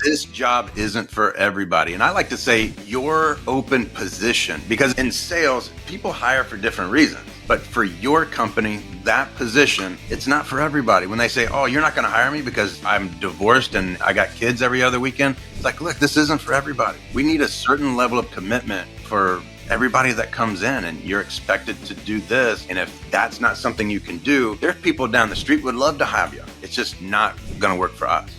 this job isn't for everybody. And I like to say your open position, because in sales, people hire for different reasons. But for your company, that position, it's not for everybody. When they say, oh, you're not going to hire me because I'm divorced and I got kids every other weekend. It's like, look, this isn't for everybody. We need a certain level of commitment for everybody that comes in, and you're expected to do this. And if that's not something you can do, there's people down the street would love to have you. It's just not going to work for us.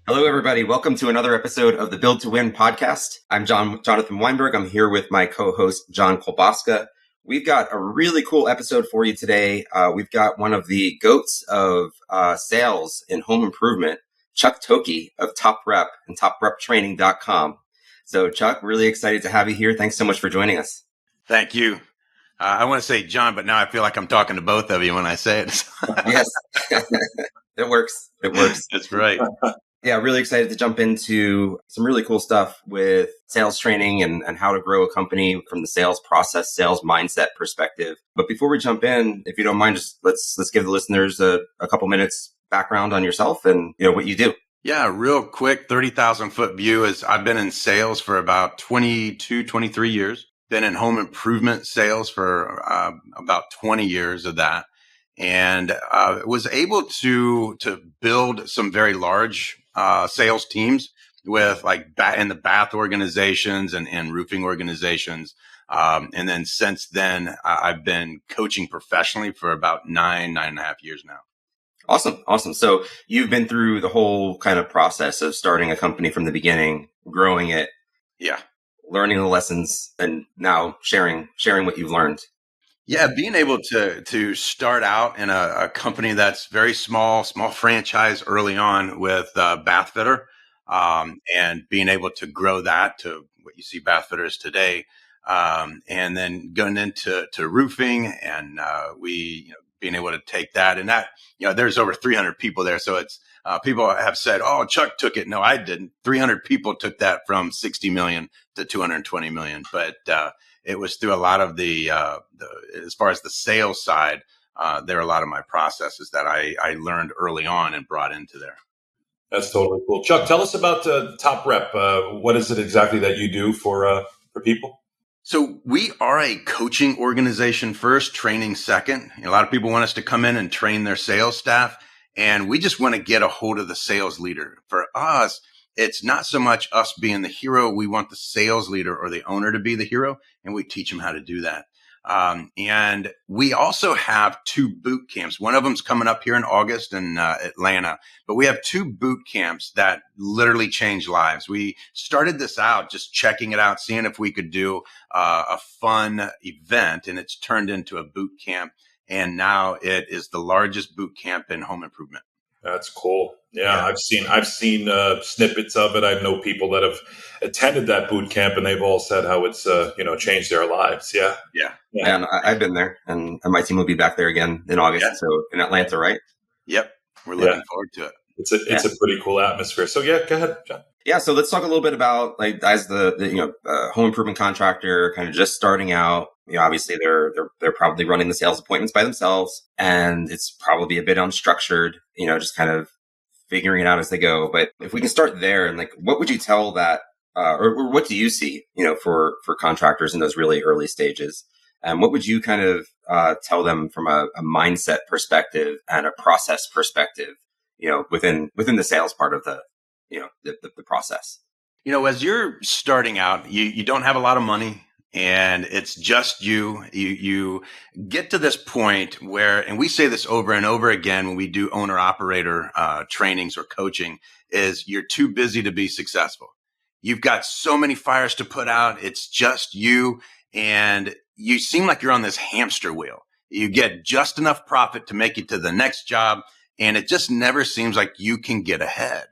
Hello, everybody. Welcome to another episode of the Build to Win podcast. I'm Jonathan Weinberg. I'm here with my co-host, John Kolbaska. We've got a really cool episode for you today. We've got one of the goats of sales in home improvement, Chuck Thokey of Top Rep and topreptraining.com. So, Chuck, really excited to have you here. Thanks so much for joining us. Thank you. I want to say John, but now I feel like I'm talking to both of you when I say it. Yes, it works. It works. That's right. Yeah, really excited to jump into some really cool stuff with sales training and how to grow a company from the sales process, sales mindset perspective. But before we jump in, if you don't mind, just let's give the listeners a couple minutes background on yourself and what you do. Yeah, real quick, 30,000 foot view is I've been in sales for about 22, 23 years. Been in home improvement sales for about 20 years of that. And was able to build some very large sales teams with in the bath organizations and roofing organizations. And then since then, I've been coaching professionally for about nine and a half years now. Awesome. So you've been through the whole kind of process of starting a company from the beginning, growing it. Yeah. Learning the lessons and now sharing what you've learned. Yeah, being able to start out in a company that's very small franchise early on with bath fitter, and being able to grow that to what you see bath fitters today, and then going into roofing, and we being able to take that, and that there's over 300 people there, so it's people have said, "Oh, Chuck took it." No, I didn't. 300 people took that from 60 million to 220 million, but it was through a lot of the as far as the sales side, there are a lot of my processes that I learned early on and brought into there. That's totally cool. Chuck, tell us about Top Rep. What is it exactly that you do for people? So we are a coaching organization first, training second. A lot of people want us to come in and train their sales staff, and we just want to get a hold of the sales leader. For us, it's not so much us being the hero. We want the sales leader or the owner to be the hero, and we teach them how to do that. And we also have 2 boot camps. One of them's coming up here in August in Atlanta, but we have 2 boot camps that literally change lives. We started this out just checking it out, seeing if we could do a fun event, and it's turned into a boot camp. And now it is the largest boot camp in home improvement. That's cool. Yeah. I've seen snippets of it. I know people that have attended that boot camp, and they've all said how it's changed their lives. Yeah. And I've been there, and my team will be back there again in August. Yeah. So in Atlanta, right? Yep, we're looking forward to it. It's a pretty cool atmosphere. So go ahead, John. Yeah, so let's talk a little bit about as the home improvement contractor, kind of just starting out. Obviously they're probably running the sales appointments by themselves, and it's probably a bit unstructured. Just kind of figuring it out as they go. But if we can start there, and what would you tell that, or what do you see, for contractors in those really early stages? And what would you kind of tell them from a mindset perspective and a process perspective, within the sales part of the process? As you're starting out, you don't have a lot of money, and it's just you get to this point where, and we say this over and over again when we do owner operator trainings or coaching, is you're too busy to be successful. You've got so many fires to put out. It's just you, and you seem like you're on this hamster wheel. You get just enough profit to make it to the next job, and it just never seems like you can get ahead.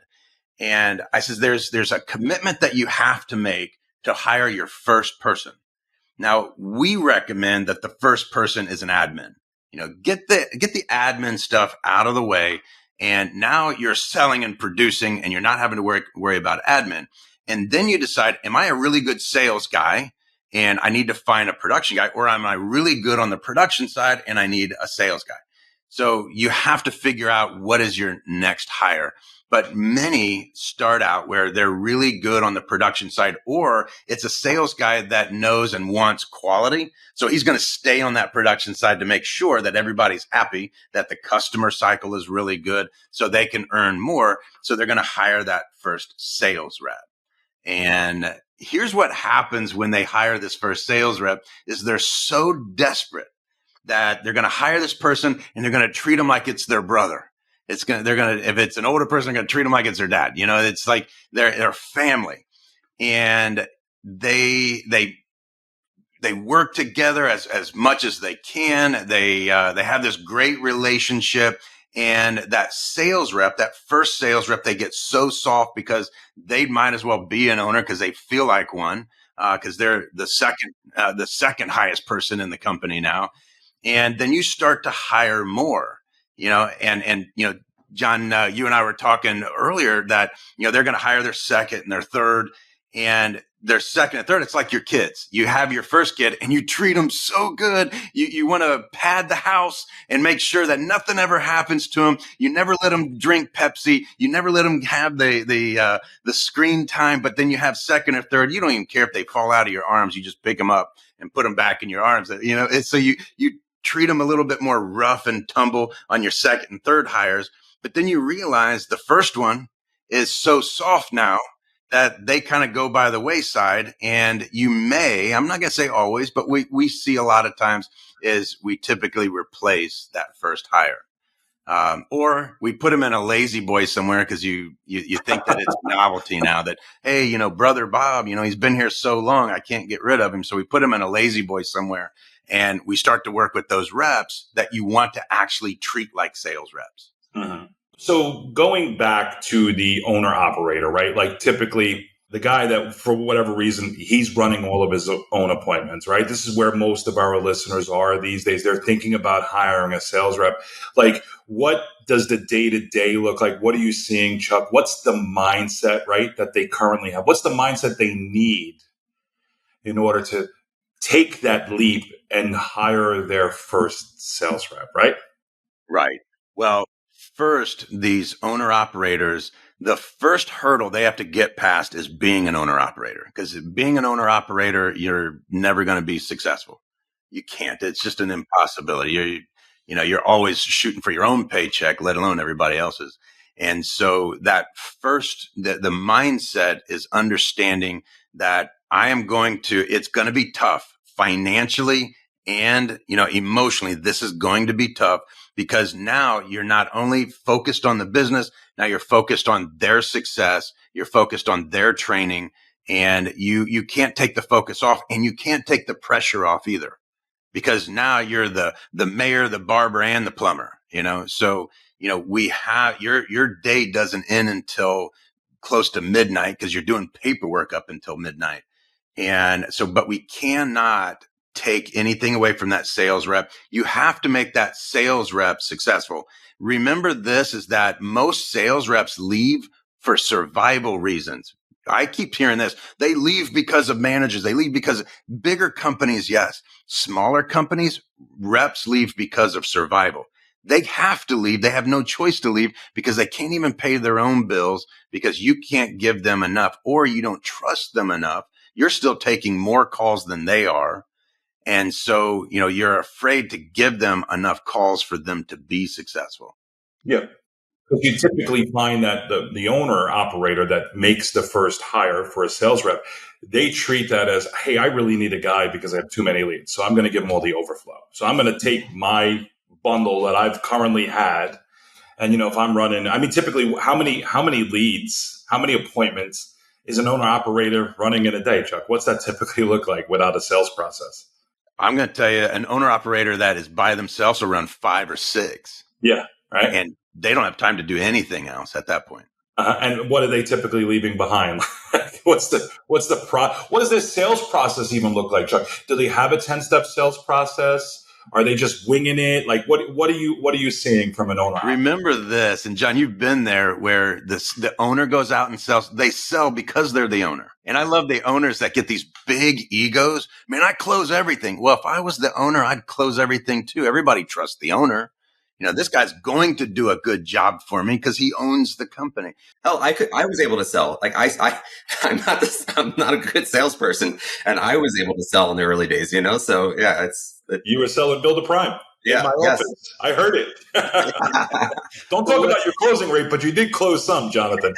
And I says, there's a commitment that you have to make to hire your first person. Now, we recommend that the first person is an admin. Get the admin stuff out of the way, and now you're selling and producing, and you're not having to worry about admin. And then you decide, am I a really good sales guy, and I need to find a production guy, or am I really good on the production side and I need a sales guy? So you have to figure out what is your next hire. But many start out where they're really good on the production side, or it's a sales guy that knows and wants quality. So he's going to stay on that production side to make sure that everybody's happy, that the customer cycle is really good so they can earn more. So they're going to hire that first sales rep. And here's what happens when they hire this first sales rep is they're so desperate that they're going to hire this person and they're going to treat them like it's their brother. If it's an older person, they're going to treat them like it's their dad. It's like they're family, and they work together as much as they can. They have this great relationship, and that first sales rep, they get so soft because they might as well be an owner because they feel like one, because they're the second highest person in the company now. And then you start to hire more, and John, you and I were talking earlier that, they're going to hire their second and their third, and their second and third. It's like your kids. You have your first kid and you treat them so good. You want to pad the house and make sure that nothing ever happens to them. You never let them drink Pepsi. You never let them have the screen time, but then you have second or third. You don't even care if they fall out of your arms. You just pick them up and put them back in your arms. So you treat them a little bit more rough and tumble on your second and third hires. But then you realize the first one is so soft now that they kind of go by the wayside. And I'm not going to say always, but we see a lot of times is we typically replace that first hire. Or we put them in a lazy boy somewhere because you think that it's novelty now that, hey, brother Bob, he's been here so long, I can't get rid of him. So we put him in a lazy boy somewhere, and we start to work with those reps that you want to actually treat like sales reps. Mm-hmm. So going back to the owner operator, right? Like typically the guy that for whatever reason, he's running all of his own appointments, right? This is where most of our listeners are these days. They're thinking about hiring a sales rep. Like, what does the day-to-day look like? What are you seeing, Chuck? What's the mindset, right, that they currently have? What's the mindset they need in order to take that leap and hire their first sales rep, right? Right. Well, first, these owner operators, the first hurdle they have to get past is being an owner operator, because being an owner operator, you're never going to be successful. You can't. It's just an impossibility. You're always shooting for your own paycheck, let alone everybody else's. And so that first, the mindset is understanding that it's going to be tough financially and, emotionally. This is going to be tough because now you're not only focused on the business, now you're focused on their success, you're focused on their training, and you can't take the focus off, and you can't take the pressure off either, because now you're the mayor, the barber, and the plumber, So, we have your day doesn't end until close to midnight because you're doing paperwork up until midnight. And so, but we cannot take anything away from that sales rep. You have to make that sales rep successful. Remember this is that most sales reps leave for survival reasons. I keep hearing this. They leave because of managers. They leave because of bigger companies. Yes. Smaller companies, reps leave because of survival. They have to leave. They have no choice to leave because they can't even pay their own bills because you can't give them enough, or you don't trust them enough. You're still taking more calls than they are. And so, you're afraid to give them enough calls for them to be successful. Yeah. Because you typically find that the owner operator that makes the first hire for a sales rep, they treat that as, hey, I really need a guy because I have too many leads. So I'm going to give them all the overflow. So I'm going to take my bundle that I've currently had. And, if I'm running, typically how many leads, how many appointments is an owner operator running in a day, Chuck? What's that typically look like without a sales process? I'm going to tell you, an owner operator that is by themselves will run 5 or 6. Yeah. Right. And they don't have time to do anything else at that point. And what are they typically leaving behind? What does their sales process even look like, Chuck? Do they have a 10-step sales process? Are they just winging it? Like, what are you seeing from an owner? Remember this, and John, you've been there where the owner goes out and sells. They sell because they're the owner. And I love the owners that get these big egos. Man, I close everything. Well, if I was the owner, I'd close everything too. Everybody trusts the owner. This guy's going to do a good job for me because he owns the company. Hell, I was able to sell. Like I'm not a good salesperson, and I was able to sell in the early days. So yeah, you were selling Build a Prime. Yeah, in my yes. office. I heard it. Don't talk about your closing rate, but you did close some, Jonathan.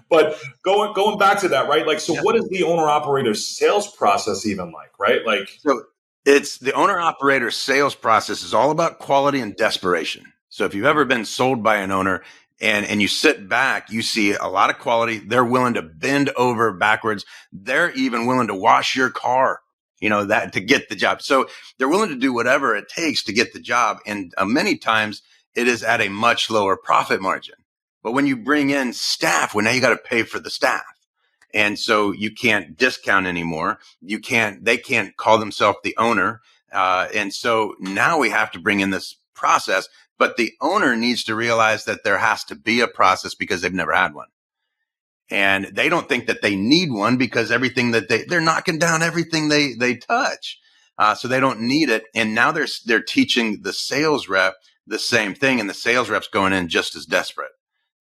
But going back to that, right? Like, so what is the owner operator sales process even like, right? Like, so it's the owner operator sales process is all about quality and desperation. So if you've ever been sold by an owner and you sit back, you see a lot of quality. They're willing to bend over backwards. They're even willing to wash your car, that to get the job. So they're willing to do whatever it takes to get the job. And many times it is at a much lower profit margin. But when you bring in staff, well, now you got to pay for the staff. And so you can't discount anymore. They can't call themselves the owner. And so now we have to bring in this process, but the owner needs to realize that there has to be a process because they've never had one. And they don't think that they need one because everything that they're knocking down everything they touch. So they don't need it. And now they're teaching the sales rep the same thing. And the sales rep's going in just as desperate.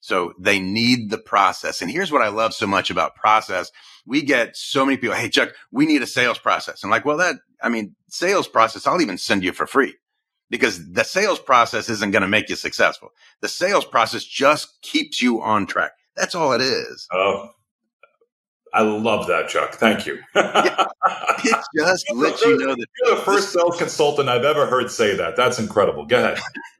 So they need the process. And here's what I love so much about process. We get so many people, hey, Chuck, we need a sales process. I'm like, well, sales process, I'll even send you for free because the sales process isn't going to make you successful. The sales process just keeps you on track. That's all it is. Oh, I love that, Chuck. Thank you. It just lets you know that you're the first sales consultant I've ever heard say that. That's incredible. Go ahead.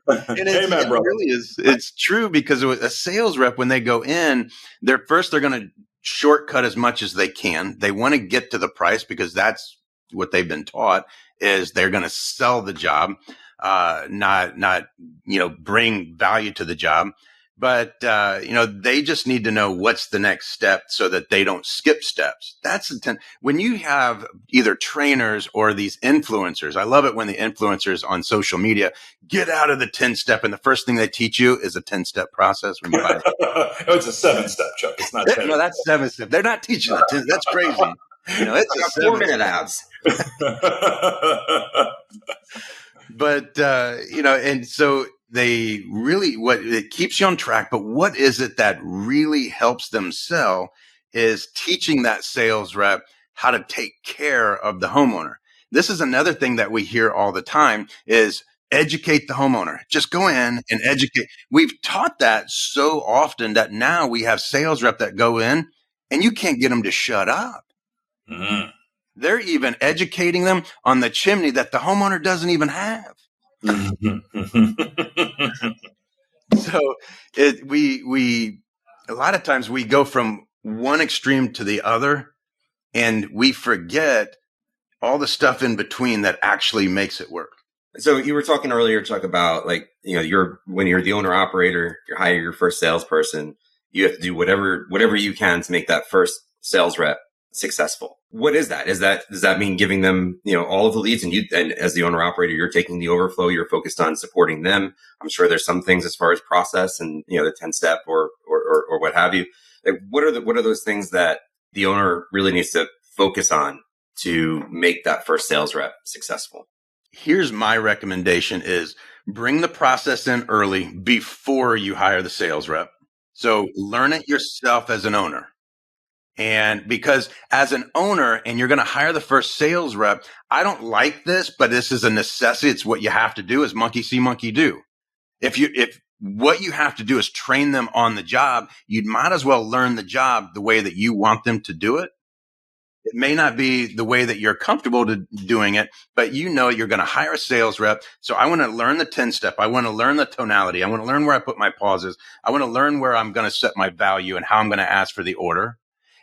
Amen, bro. It really is. It's true because a sales rep, when they go in, they're going to shortcut as much as they can. They want to get to the price because that's what they've been taught is they're going to sell the job, not bring value to the job. But, they just need to know what's the next step so that they don't skip steps. When you have either trainers or these influencers, I love it when the influencers on social media get out of the 10-step and the first thing they teach you is a 10-step process. When you buy it's a 7-step, Chuck. It's not 10. No, that's 7-step. They're not teaching the 10. That's crazy. It's a 4-minute abs. But, and so they really, it keeps you on track, but what is it that really helps them sell is teaching that sales rep how to take care of the homeowner. This is another thing that we hear all the time is educate the homeowner. Just go in and educate. We've taught that so often that now we have sales rep that go in and you can't get them to shut up. Mm-hmm. They're even educating them on the chimney that the homeowner doesn't even have. So we a lot of times we go from one extreme to the other and we forget all the stuff in between that actually makes it work. So you were talking earlier, Chuck, about when you're the owner operator, you hire your first salesperson, you have to do whatever you can to make that first sales rep successful. What is that? does that mean giving them, all of the leads and as the owner operator, you're taking the overflow, you're focused on supporting them. I'm sure there's some things as far as process and, the 10-step or what have you. Like, what are those things that the owner really needs to focus on to make that first sales rep successful? Here's my recommendation is bring the process in early before you hire the sales rep. So learn it yourself as an owner. And because as an owner and you're going to hire the first sales rep, I don't like this, but this is a necessity. It's what you have to do is monkey see, monkey do. If what you have to do is train them on the job, you might as well learn the job the way that you want them to do it. It may not be the way that you're comfortable doing it, but you're going to hire a sales rep. So I want to learn the 10-step. I want to learn the tonality. I want to learn where I put my pauses. I want to learn where I'm going to set my value and how I'm going to ask for the order.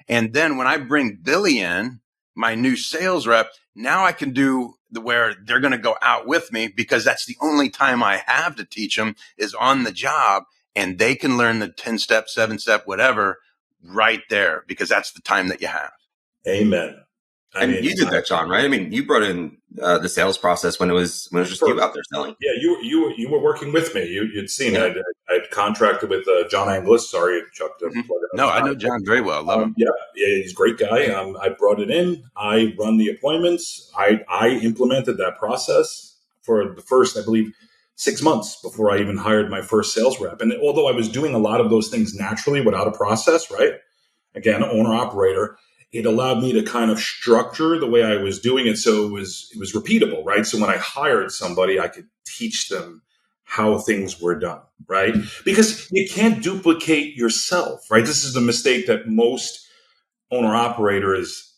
And then when I bring Billy in, my new sales rep, now I can do where they're going to go out with me because that's the only time I have to teach them is on the job. And they can learn the 10-step, 7-step, whatever right there because that's the time that you have. Amen. You did that, John, right? I mean, you brought in the sales process when it was just you out there selling. Yeah, you were working with me. You'd seen it. I'd contracted with John Anglis. Sorry, Chuck. No, I know John very well. Love him. Yeah, he's a great guy. I brought it in. I run the appointments. I implemented that process for the first, I believe, 6 months before I even hired my first sales rep. And although I was doing a lot of those things naturally without a process, right? Again, owner operator, it allowed me to kind of structure the way I was doing it. So it was repeatable, right? So when I hired somebody, I could teach them how things were done, right? Because you can't duplicate yourself, right? This is the mistake that most owner operators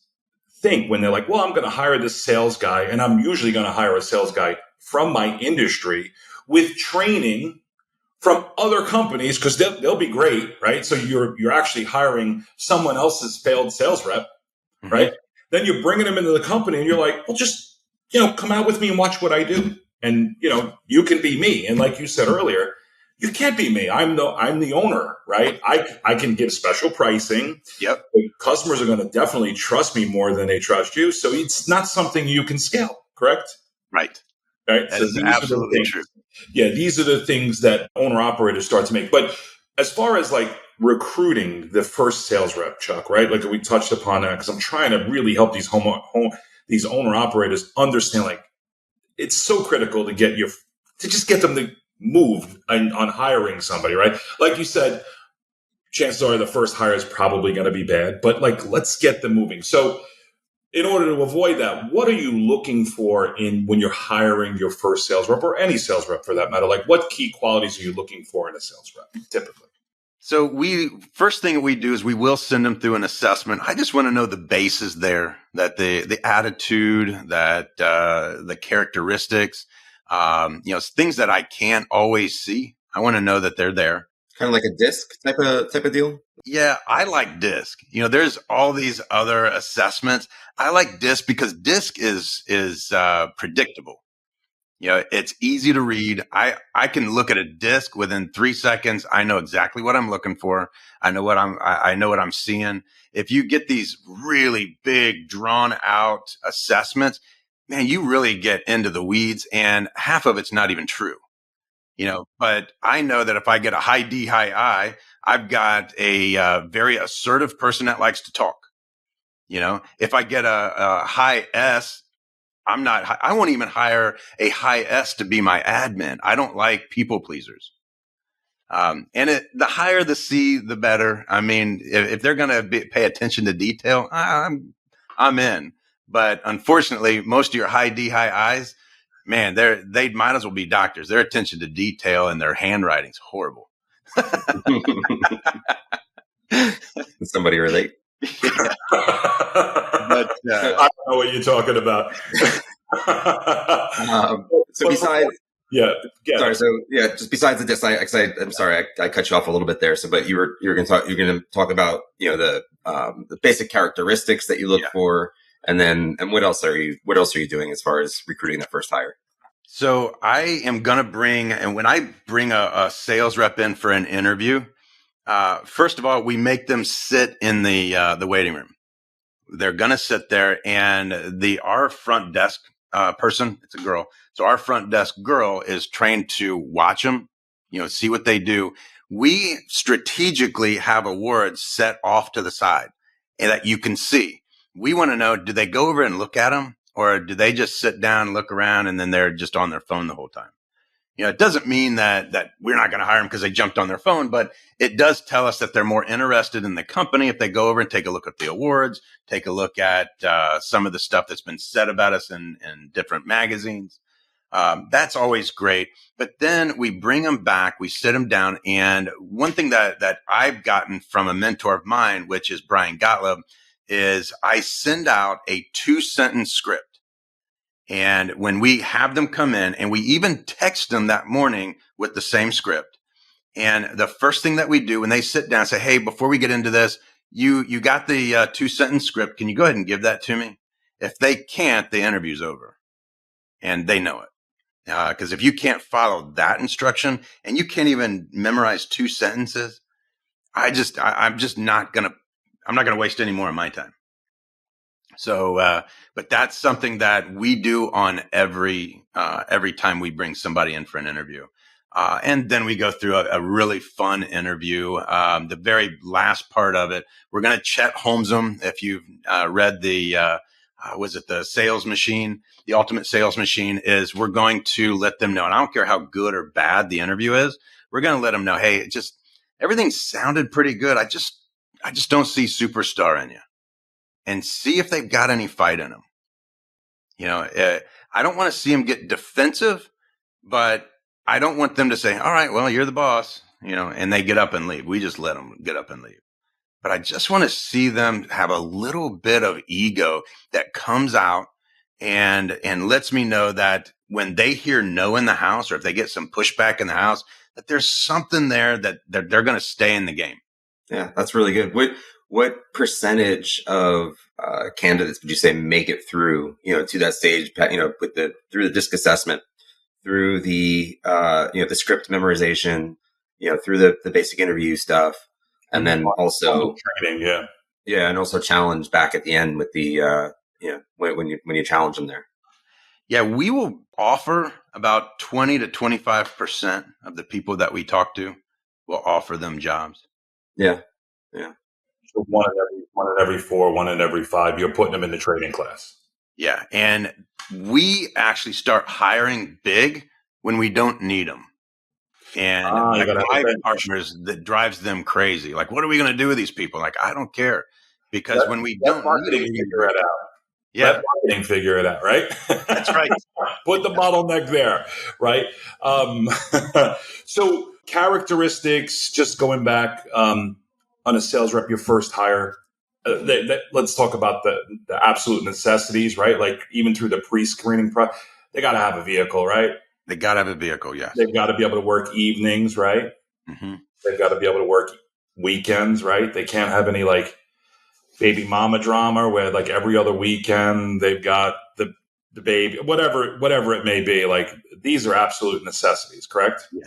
think when they're like, well, I'm going to hire this sales guy, and I'm usually going to hire a sales guy from my industry with training from other companies because they'll be great, right? So you're actually hiring someone else's failed sales rep, right? Then you're bringing them into the company, and you're like, well, just come out with me and watch what I do, and you can be me. And like you said earlier, you can't be me. I'm the owner, right? I can give special pricing. Yep. Customers are going to definitely trust me more than they trust you. So it's not something you can scale, correct? Right. Right. That So is these absolutely are true. Yeah, these are the things that owner operators start to make. But as far as like recruiting the first sales rep, Chuck, right? Like we touched upon that because I'm trying to really help these these owner operators understand like it's so critical to just get them to move on hiring somebody, right? Like you said, chances are the first hire is probably going to be bad, but like let's get them moving. So in order to avoid that, what are you looking for when you're hiring your first sales rep or any sales rep for that matter? Like what key qualities are you looking for in a sales rep typically? So first thing we do is we will send them through an assessment. I just want to know the basis there, that the attitude, that the characteristics, things that I can't always see. I want to know that they're there. Kind of like a disc type of deal. Yeah, I like DISC. There's all these other assessments. I like DISC because DISC is predictable. It's easy to read. I can look at a disc within 3 seconds. I know exactly what I'm looking for. I know what I'm seeing. If you get these really big, drawn out assessments, man, you really get into the weeds, and half of it's not even true. But I know that if I get a high D, high I, I've got a very assertive person that likes to talk. If I get a high S, I won't even hire a high S to be my admin. I don't like people pleasers. The higher the C, the better. I mean, if they're going to pay attention to detail, I'm in. But unfortunately, most of your high D, high I's, man, they might as well be doctors. Their attention to detail and their handwriting's horrible. Somebody relate? But I don't know what you're talking about. So besides, yeah. Sorry. So yeah, just besides the disc, I'm sorry, I cut you off a little bit there. So, but you're going to talk about the basic characteristics that you look for, and what else are you doing as far as recruiting that first hire? So I am going to when I bring a sales rep in for an interview, first of all, we make them sit in the waiting room. They're going to sit there, and our front desk person, it's a girl. So our front desk girl is trained to watch them, see what they do. We strategically have awards set off to the side and that you can see. We want to know, do they go over and look at them, or do they just sit down, look around, and then they're just on their phone the whole time? It doesn't mean that we're not going to hire them because they jumped on their phone, but it does tell us that they're more interested in the company if they go over and take a look at the awards, take a look at some of the stuff that's been said about us in different magazines. That's always great. But then we bring them back, we sit them down. And one thing that I've gotten from a mentor of mine, which is Brian Gottlieb, is I send out a 2-sentence script. And when we have them come in, and we even text them that morning with the same script. And the first thing that we do when they sit down, say, hey, before we get into this, you got the 2-sentence script. Can you go ahead and give that to me? If they can't, the interview's over. And they know it. Because if you can't follow that instruction and you can't even memorize 2 sentences, I'm not going to waste any more of my time. So, but that's something that we do on every time we bring somebody in for an interview. And then we go through a really fun interview. The very last part of it, we're going to Chet Holmes them. If you've read the was it the sales machine? The ultimate sales machine is we're going to let them know, and I don't care how good or bad the interview is. We're going to let them know, hey, everything sounded pretty good. I just don't see superstar in you, and see if they've got any fight in them. I don't want to see them get defensive, but I don't want them to say, all right, well, you're the boss, and they get up and leave. We just let them get up and leave. But I just want to see them have a little bit of ego that comes out and lets me know that when they hear no in the house, or if they get some pushback in the house, that there's something there that they're going to stay in the game. Yeah, that's really good. What percentage of candidates would you say make it through, to that stage, through the disc assessment, through the the script memorization, through the basic interview stuff, and then also training, and also challenge back at the end with the when you challenge them there. Yeah, we will offer about 20 to 25% of the people that we talk to. We'll offer them jobs. Yeah. So one in every 4, 1 in every 5, you're putting them in the training class. Yeah. And we actually start hiring big when we don't need them. And my partners, that drives them crazy. Like, what are we going to do with these people? Like, I don't care. Because when we don't need them, figure it out. Yeah. Let marketing figure it out, right? That's right. Put the bottleneck there, right? So characteristics, just going back on a sales rep, your first hire, let's talk about the absolute necessities, right? Like even through the pre-screening they got to have a vehicle, right? They got to have a vehicle, yes. They've got to be able to work evenings, right? Mm-hmm. They've got to be able to work weekends, right? They can't have any like baby mama drama where like every other weekend they've got the baby, whatever it may be. Like these are absolute necessities, correct? Yeah.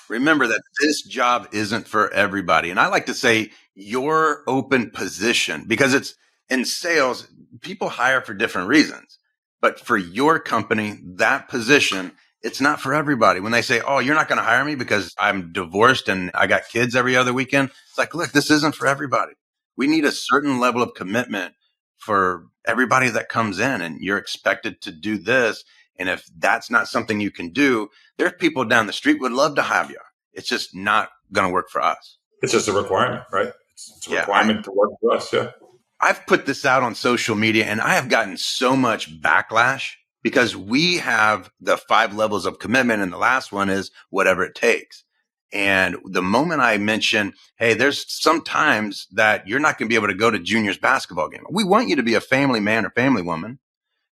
Remember that this job isn't for everybody. And I like to say your open position, because it's in sales, people hire for different reasons. But for your company, that position, it's not for everybody. When they say, oh, you're not going to hire me because I'm divorced and I got kids every other weekend. It's like, look, this isn't for everybody. We need a certain level of commitment for everybody that comes in, and you're expected to do this. And if that's not something you can do, there's people down the street would love to have you. It's just not going to work for us. It's just a requirement, right? It's a requirement to work for us. Yeah. I've put this out on social media and I have gotten so much backlash because we have the 5 levels of commitment. And the last one is whatever it takes. And the moment I mention, hey, there's some times that you're not going to be able to go to juniors basketball game. We want you to be a family man or family woman,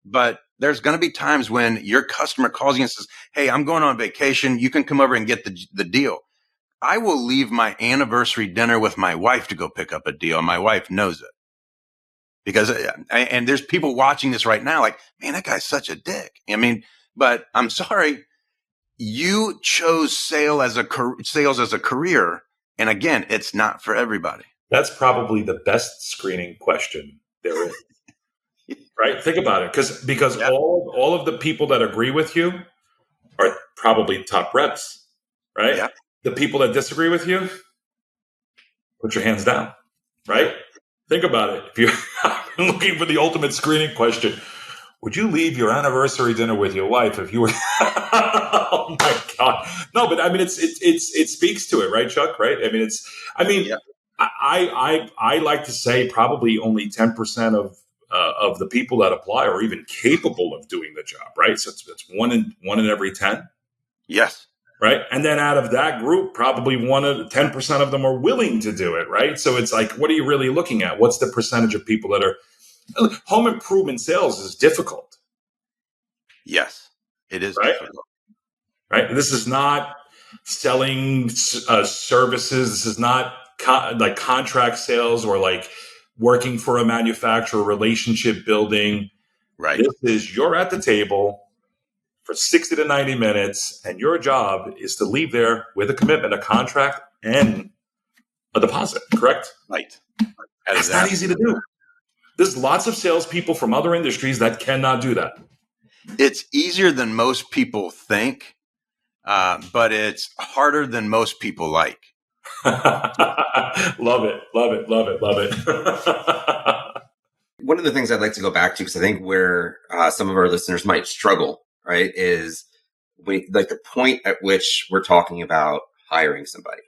but there's going to be times when your customer calls you and says, hey, I'm going on vacation. You can come over and get the deal. I will leave my anniversary dinner with my wife to go pick up a deal. My wife knows it. Because, and there's people watching this right now like, man, that guy's such a dick. I mean, but I'm sorry. You chose sales as a career. And again, it's not for everybody. That's probably the best screening question there is. Right? Think about it. Because all of the people that agree with you are probably top reps, right? Yeah. The people that disagree with you, put your hands down, right? Think about it. If you're looking for the ultimate screening question, would you leave your anniversary dinner with your wife if you were? Oh my God! No, but I mean, it speaks to it, right, Chuck? Right? I mean, yeah. I like to say probably only 10% of the people that apply are even capable of doing the job, right? So it's one in every 10. Yes. Right. And then out of that group, probably 10% of them are willing to do it. Right. So it's like, what are you really looking at? What's the percentage of people that are home improvement sales is difficult. Yes, it is right? difficult. Right. This is not selling services. This is not like contract sales or like working for a manufacturer, relationship building. Right. This is you're at the table for 60 to 90 minutes, and your job is to leave there with a commitment, a contract, and a deposit, correct? Right. That's not easy to do. There's lots of salespeople from other industries that cannot do that. It's easier than most people think, but it's harder than most people like. Love it. one of the things I'd like to go back to, because I think where some of our listeners might struggle, right, is like the point at which we're talking about hiring somebody,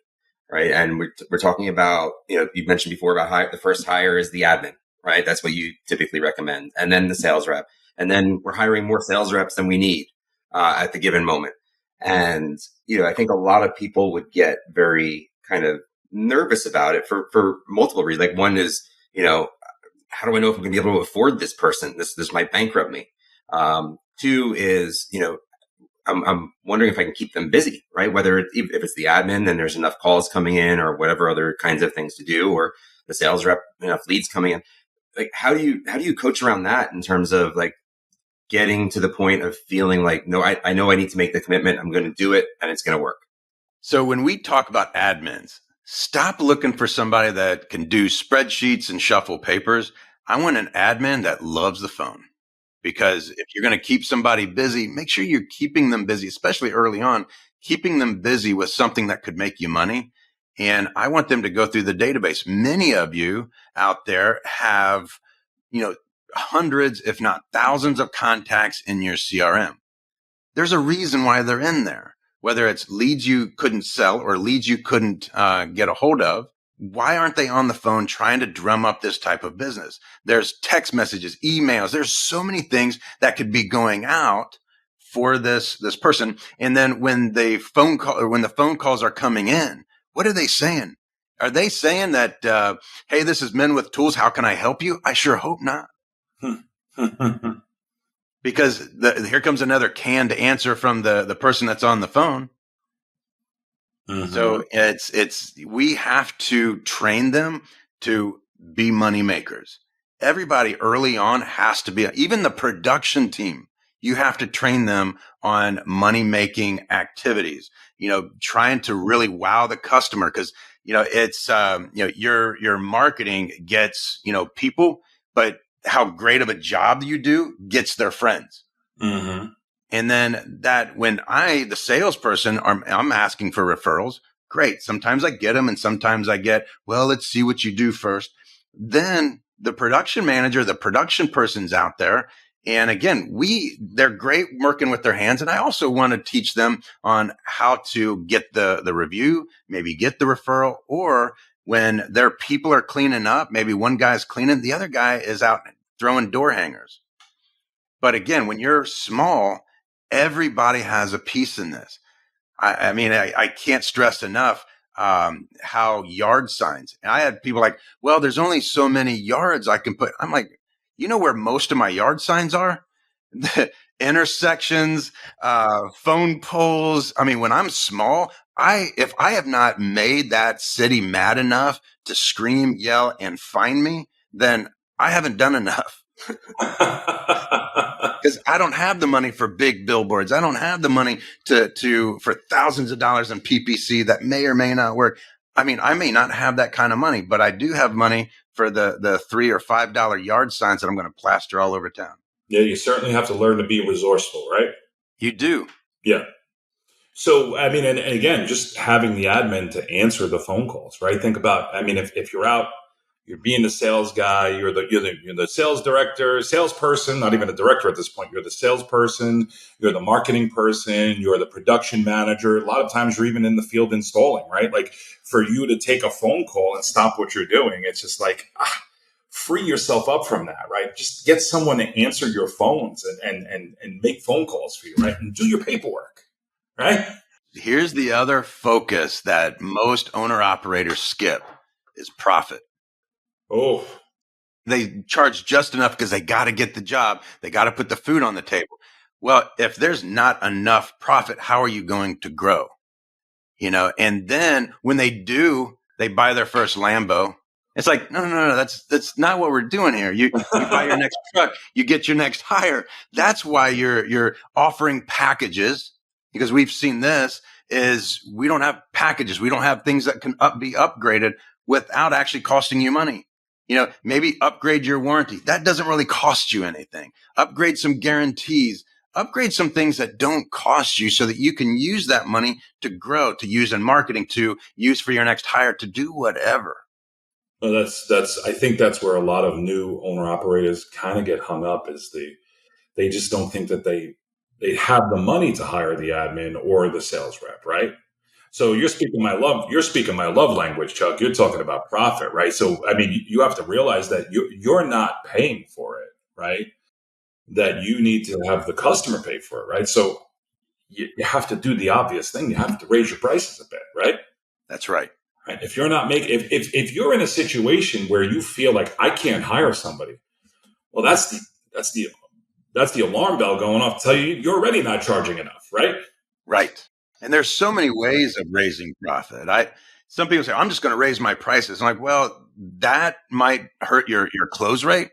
right? And we're talking about, you mentioned before about the first hire is the admin, right? That's what you typically recommend. And then the sales rep. And then we're hiring more sales reps than we need at the given moment. And, I think a lot of people would get very kind of nervous about it for multiple reasons. Like one is, how do I know if I'm going to be able to afford this person? This might bankrupt me. Two is, I'm wondering if I can keep them busy, right? Whether if it's the admin, then there's enough calls coming in or whatever other kinds of things to do, or the sales rep, enough leads coming in. Like, how do you coach around that in terms of like getting to the point of feeling like, no, I know I need to make the commitment. I'm going to do it and it's going to work. So when we talk about admins, stop looking for somebody that can do spreadsheets and shuffle papers. I want an admin that loves the phone. Because if you're going to keep somebody busy, make sure you're keeping them busy, especially early on, keeping them busy with something that could make you money. And I want them to go through the database. Many of you out there have, hundreds, if not thousands of contacts in your CRM. There's a reason why they're in there, whether it's leads you couldn't sell or leads you couldn't get a hold of. Why aren't they on the phone trying to drum up this type of business? There's text messages, emails. There's so many things that could be going out for this person. And then when the phone calls are coming in, what are they saying? Are they saying that, hey, this is Men with Tools. How can I help you? I sure hope not. Because here comes another canned answer from the person that's on the phone. Mm-hmm. So we have to train them to be money makers. Everybody early on has to be, even the production team, you have to train them on money making activities, trying to really wow the customer. Cause, it's, your marketing gets, people, but how great of a job you do gets their friends. Mm-hmm. And then that when the salesperson, I'm asking for referrals. Great. Sometimes I get them and sometimes I get, well, let's see what you do first. Then the production manager, the production person's out there. And again, they're great working with their hands. And I also want to teach them on how to get the review, maybe get the referral, or when their people are cleaning up, maybe one guy's cleaning, the other guy is out throwing door hangers. But again, when you're small, everybody has a piece in this. I can't stress enough how yard signs. And I had people like, well, there's only so many yards I can put. I'm like, you know where most of my yard signs are? The intersections, phone poles. I mean, when I'm small, if I have not made that city mad enough to scream, yell, and find me, then I haven't done enough. Because I don't have the money for big billboards. I don't have the money for thousands of dollars in PPC that may or may not work. I mean, I may not have that kind of money, but I do have money for the $3 or $5 yard signs that I'm going to plaster all over town. Yeah, you certainly have to learn to be resourceful, right? You do. Yeah. So, I mean, and again, just having the admin to answer the phone calls, right? Think about, if you're out, you're being the sales guy, you're the sales director, salesperson, not even a director at this point. You're the salesperson, you're the marketing person, you're the production manager. A lot of times you're even in the field installing, right? Like for you to take a phone call and stop what you're doing, it's just like, free yourself up from that, right? Just get someone to answer your phones and make phone calls for you, right? And do your paperwork, right? Here's the other focus that most owner operators skip is profit. Oh, they charge just enough because they got to get the job. They got to put the food on the table. Well, if there's not enough profit, how are you going to grow? And then when they do, they buy their first Lambo. It's like, no, that's not what we're doing here. You buy your next truck, you get your next hire. That's why you're offering packages, because we've seen this is we don't have packages. We don't have things that can be upgraded without actually costing you money. Maybe upgrade your warranty. That doesn't really cost you anything. Upgrade some guarantees. Upgrade some things that don't cost you so that you can use that money to grow, to use in marketing, to use for your next hire, to do whatever. Well, that's I think that's where a lot of new owner operators kind of get hung up is they just don't think that they have the money to hire the admin or the sales rep, right? So you're speaking my love language, Chuck. You're talking about profit, right? So I mean, you have to realize that you're not paying for it, right? That you need to have the customer pay for it, right? So you have to do the obvious thing. You have to raise your prices a bit, right? That's right. Right. If you're not making, if you're in a situation where you feel like I can't hire somebody, well, that's the that's the alarm bell going off to tell you you're already not charging enough, right? Right. And there's so many ways of raising profit. Some people say, I'm just going to raise my prices. I'm like, well, that might hurt your close rate.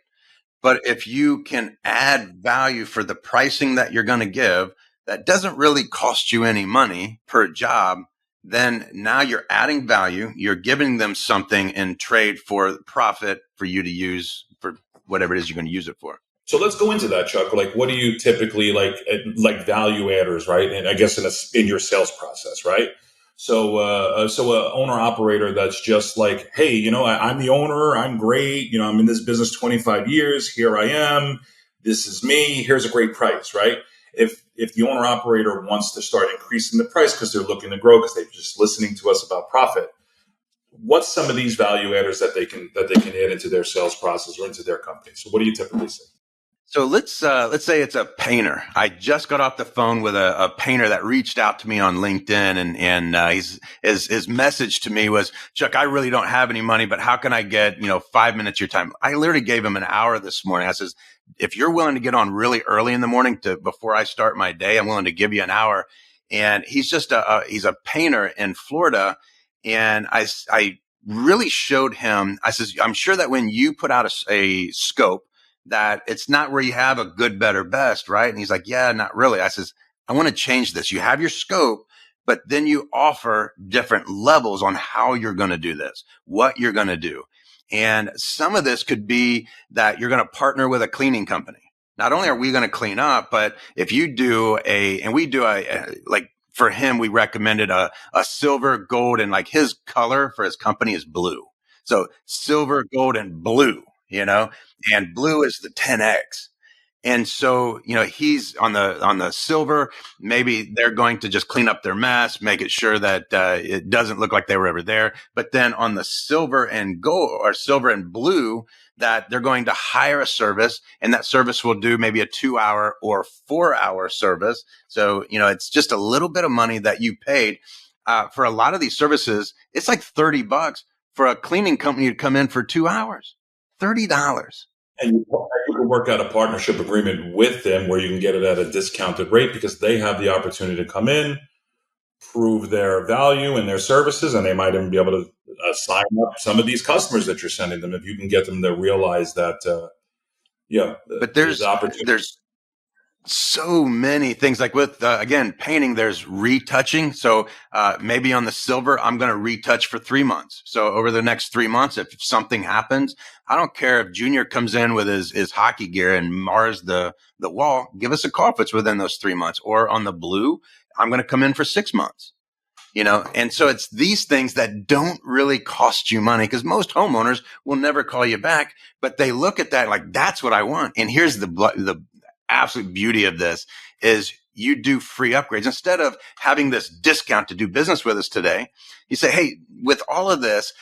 But if you can add value for the pricing that you're going to give, that doesn't really cost you any money per job, then now you're adding value. You're giving them something in trade for profit for you to use for whatever it is you're going to use it for. So let's go into that, Chuck. Like, what do you typically like value adders, right? And I guess in your sales process, right? So a owner operator that's just like, hey, I'm the owner. I'm great. I'm in this business 25 years. Here I am. This is me. Here's a great price, right? If the owner operator wants to start increasing the price because they're looking to grow because they're just listening to us about profit, what's some of these value adders that they can add into their sales process or into their company? So what do you typically say? So let's say it's a painter. I just got off the phone with a painter that reached out to me on LinkedIn, and his message to me was, Chuck, I really don't have any money, but how can I get 5 minutes of your time? I literally gave him an hour this morning. I says, if you're willing to get on really early in the morning before I start my day, I'm willing to give you an hour. And he's just he's a painter in Florida, and I really showed him. I says, I'm sure that when you put out a scope, that it's not where you have a good, better, best, right? And he's like, yeah, not really. I says, I want to change this. You have your scope, but then you offer different levels on how you're going to do this, what you're going to do. And some of this could be that you're going to partner with a cleaning company. Not only are we going to clean up, but if you do like for him, we recommended a silver, gold, and like his color for his company is blue. So silver, gold, and blue, and blue is the 10X. And so, he's on the silver. Maybe they're going to just clean up their mess, make it sure that it doesn't look like they were ever there. But then on the silver and gold or silver and blue, that they're going to hire a service, and that service will do maybe a 2-hour or 4-hour service. So, it's just a little bit of money that you paid for a lot of these services. It's like $30 for a cleaning company to come in for 2 hours, $30. And you can work out a partnership agreement with them where you can get it at a discounted rate because they have the opportunity to come in, prove their value and their services, and they might even be able to sign up some of these customers that you're sending them if you can get them to realize that, But there's so many things like with, again, painting, there's retouching. So maybe on the silver, I'm going to retouch for 3 months. So over the next 3 months, if something happens, I don't care if Junior comes in with his hockey gear and mars the wall, give us a call if it's within those 3 months. Or on the blue, I'm going to come in for 6 months. And so it's these things that don't really cost you money because most homeowners will never call you back, but they look at that like, that's what I want. And here's the absolute beauty of this is you do free upgrades. Instead of having this discount to do business with us today, you say, hey, with all of this,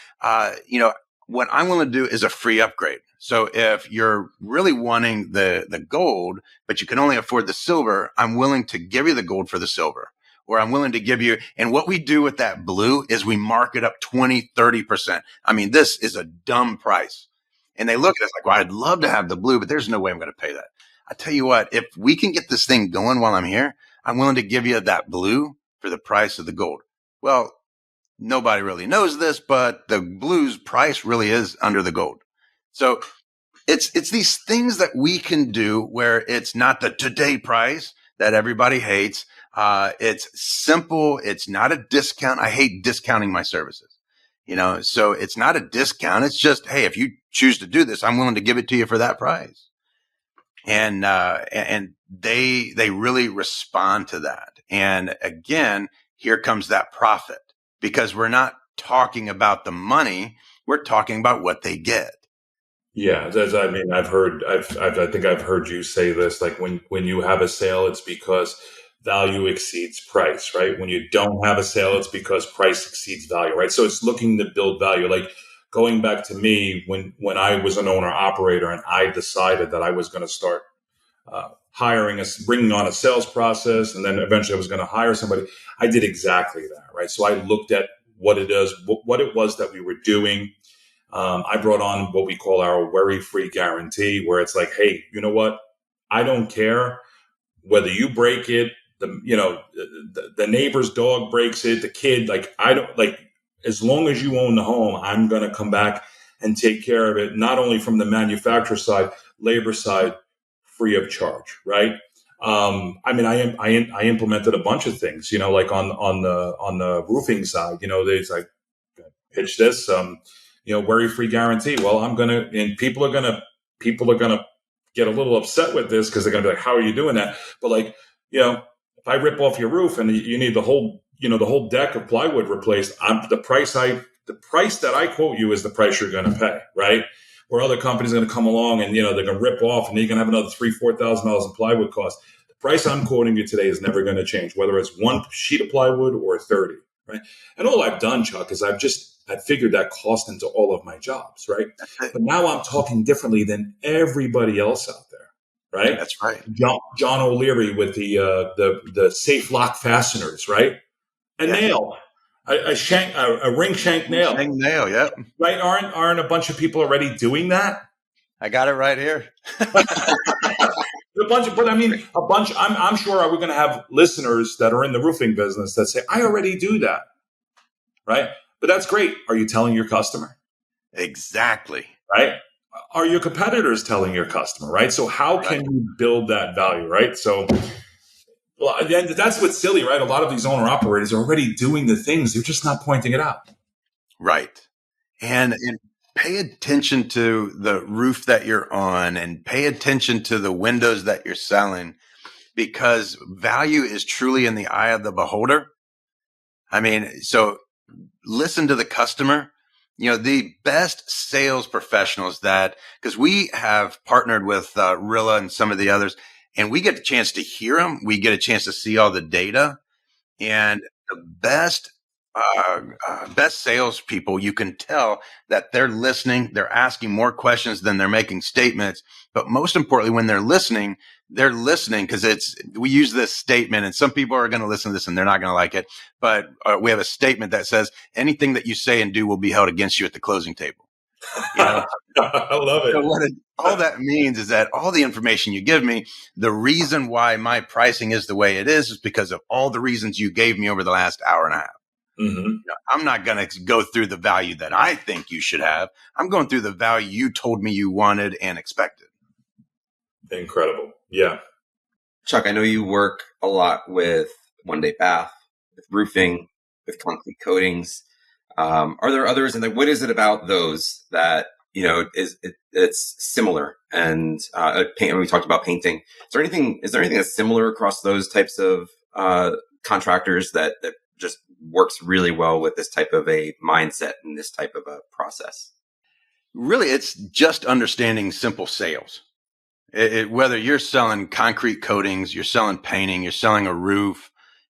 what I'm willing to do is a free upgrade. So if you're really wanting the gold, but you can only afford the silver, I'm willing to give you the gold for the silver. Or I'm willing to give you, and what we do with that blue is we mark it up 20, 30%. I mean, this is a dumb price. And they look at us like, well, I'd love to have the blue, but there's no way I'm going to pay that. I tell you what, if we can get this thing going while I'm here, I'm willing to give you that blue for the price of the gold. Well, nobody really knows this, but the blue's price really is under the gold. So it's these things that we can do where it's not the today price that everybody hates. It's simple. It's not a discount. I hate discounting my services, so it's not a discount. It's just, hey, if you choose to do this, I'm willing to give it to you for that price. And they really respond to that. And again, here comes that profit because we're not talking about the money. We're talking about what they get. Yeah, I mean, I think I've heard you say this. Like when you have a sale, it's because value exceeds price, right? When you don't have a sale, it's because price exceeds value, right? So it's looking to build value. Like going back to me when I was an owner operator and I decided that I was going to start bringing on a sales process, and then eventually I was going to hire somebody. I did exactly that, right? So I looked at what it was that we were doing. I brought on what we call our worry-free guarantee, where it's like, hey, you know what? I don't care whether you break it, the neighbor's dog breaks it, the kid, like I don't like. As long as you own the home, I'm going to come back and take care of it, not only from the manufacturer side, labor side, free of charge, right? I mean, I implemented a bunch of things, like on the roofing side, there's like pitch this, worry free guarantee. Well, and people are gonna get a little upset with this because they're gonna be like, how are you doing that? But like, if I rip off your roof and you need the whole deck of plywood replaced, the price that I quote you is the price you're going to pay, right? Where other companies are going to come along and they're going to rip off and you're going to have another $3,000-$4,000 in plywood cost. The price I'm quoting you today is never going to change, whether it's one sheet of plywood or 30, right? And all I've done, Chuck, is I've figured that cost into all of my jobs, right? But now I'm talking differently than everybody else out there, right? That's right. John O'Leary with the safe lock fasteners, right? A nail, a ring shank nail. Ring nail, yep. Right? Aren't a bunch of people already doing that? I got it right here. I'm sure we're going to have listeners that are in the roofing business that say, I already do that, right? But that's great. Are you telling your customer? Exactly. Right? Are your competitors telling your customer, right? So how can you build that value, right? So that's what's silly, right? A lot of these owner operators are already doing the things. They're just not pointing it out. Right. And pay attention to the roof that you're on and pay attention to the windows that you're selling, because value is truly in the eye of the beholder. I mean, so listen to the customer. The best sales professionals because we have partnered with Rilla and some of the others, and we get a chance to hear them. We get a chance to see all the data, and the best salespeople, you can tell that they're listening. They're asking more questions than they're making statements. But most importantly, when they're listening because we use this statement, and some people are going to listen to this and they're not going to like it. But we have a statement that says anything that you say and do will be held against you at the closing table. I love it. So all that means is that all the information you give me, the reason why my pricing is the way it is because of all the reasons you gave me over the last hour and a half. Mm-hmm. I'm not going to go through the value that I think you should have. I'm going through the value you told me you wanted and expected. Incredible. Yeah. Chuck, I know you work a lot with one-day bath, with roofing, with concrete coatings. Are there others? And what is it about those that, it's similar? And paint, we talked about painting. Is there anything that's similar across those types of contractors that just works really well with this type of a mindset and this type of a process? Really, it's just understanding simple sales. Whether you're selling concrete coatings, you're selling painting, you're selling a roof,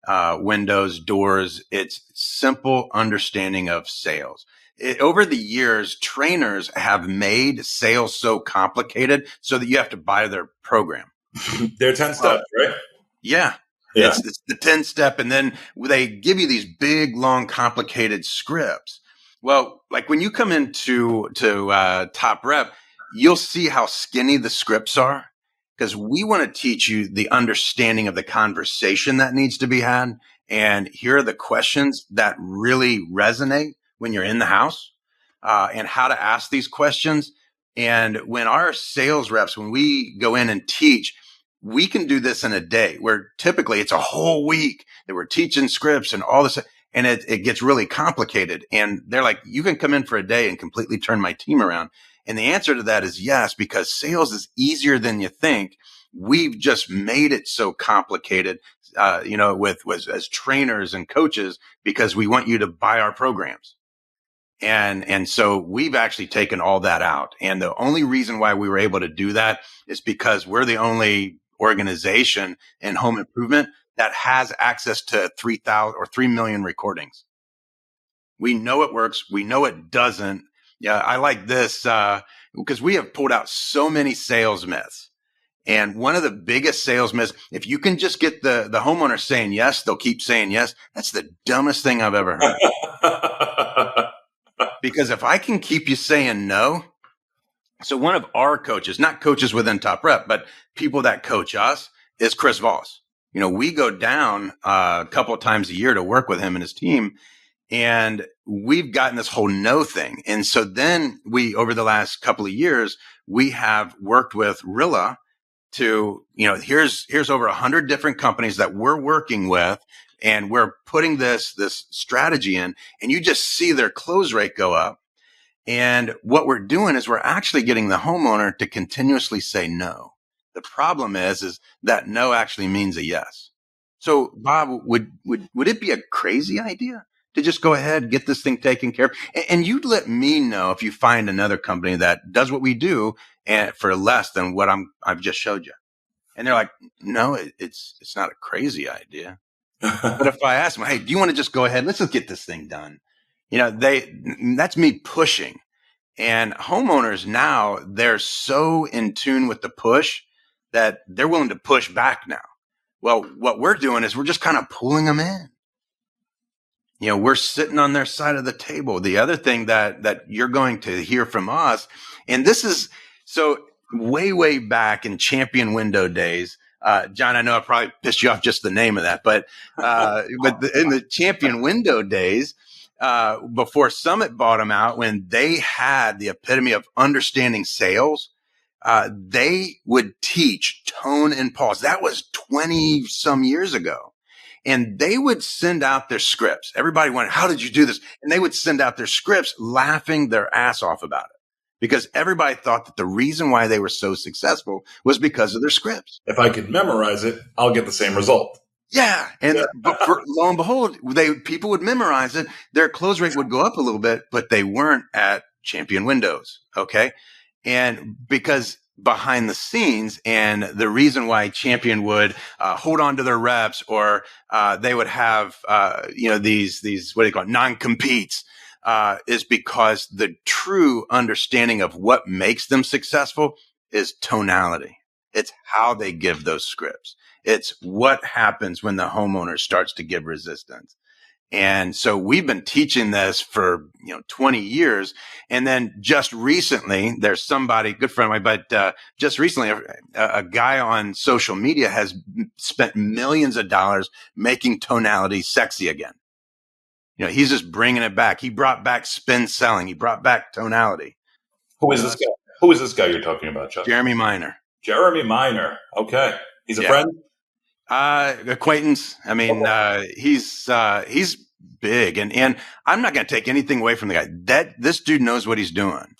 windows, doors, it's simple understanding of sales. Over the years, trainers have made sales so complicated so that you have to buy their program. They're 10 steps, right? Yeah. It's the 10 step. And then they give you these big, long, complicated scripts. Well, like when you come into Top Rep, you'll see how skinny the scripts are, because we want to teach you the understanding of the conversation that needs to be had. And here are the questions that really resonate when you're in the house, and how to ask these questions. And when our sales reps, when we go in and teach, we can do this in a day, where typically it's a whole week that we're teaching scripts and all this, and it gets really complicated. And they're like, you can come in for a day and completely turn my team around. And the answer to that is yes, because sales is easier than you think. We've just made it so complicated, as trainers and coaches, because we want you to buy our programs. And so we've actually taken all that out. And the only reason why we were able to do that is because we're the only organization in home improvement that has access to 3,000 or 3 million recordings. We know it works. We know it doesn't. Yeah, I like this because we have pulled out so many sales myths. And one of the biggest sales myths, if you can just get the homeowner saying yes, they'll keep saying yes. That's the dumbest thing I've ever heard. Because if I can keep you saying no, so one of our coaches, not coaches within Top Rep, but people that coach us, is Chris Voss. We go down a couple of times a year to work with him and his team. And we've gotten this whole no thing. And so then over the last couple of years, we have worked with Rilla to, here's over 100 different companies that we're working with, and we're putting this strategy in, and you just see their close rate go up. And what we're doing is we're actually getting the homeowner to continuously say no. The problem is that no actually means a yes. So Bob, would it be a crazy idea to just go ahead, get this thing taken care of? And you'd let me know if you find another company that does what we do and for less than what I've just showed you. And they're like, no, it's not a crazy idea. But if I ask them, hey, do you want to just go ahead? Let's just get this thing done. That's me pushing. And homeowners now, they're so in tune with the push that they're willing to push back now. Well, what we're doing is we're just kind of pulling them in. We're sitting on their side of the table. The other thing that you're going to hear from us, and this is so way back in champion window days, John, I know I probably pissed you off just the name of that, but in the champion window days, before Summit bought them out, when they had the epitome of understanding sales, they would teach tone and pause. That was 20 some years ago. And they would send out their scripts. Everybody went, how did you do this? And they would send out their scripts laughing their ass off about it, because everybody thought that the reason why they were so successful was because of their scripts. If I could memorize it, I'll get the same result. Yeah. And but lo and behold, people would memorize it. Their close rate would go up a little bit, but they weren't at champion windows. Okay. And because behind the scenes, and the reason why champion would hold on to their reps, or they would have these what do you call it, non-competes, is because the true understanding of what makes them successful is tonality. It's how they give those scripts. It's what happens when the homeowner starts to give resistance. And so we've been teaching this for 20 years. And then just recently, there's somebody, good friend of mine, but just recently, a guy on social media has spent millions of dollars making tonality sexy again. He's just bringing it back. He brought back spin selling. He brought back tonality. Who is this guy? Who is this guy you're talking about, Chuck? Jeremy Minor. Jeremy Minor. Okay. He's a friend? Acquaintance. I mean, he's big, and I'm not going to take anything away from the guy. This dude knows what he's doing.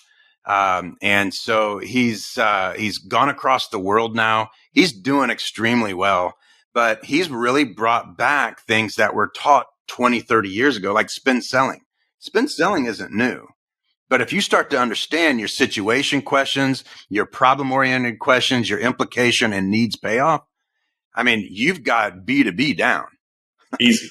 And so he's gone across the world now. He's doing extremely well, but he's really brought back things that were taught 20, 30 years ago, like spin selling. Spin selling isn't new. But if you start to understand your situation questions, your problem-oriented questions, your implication and needs payoff, I mean, you've got B2B down. Easy.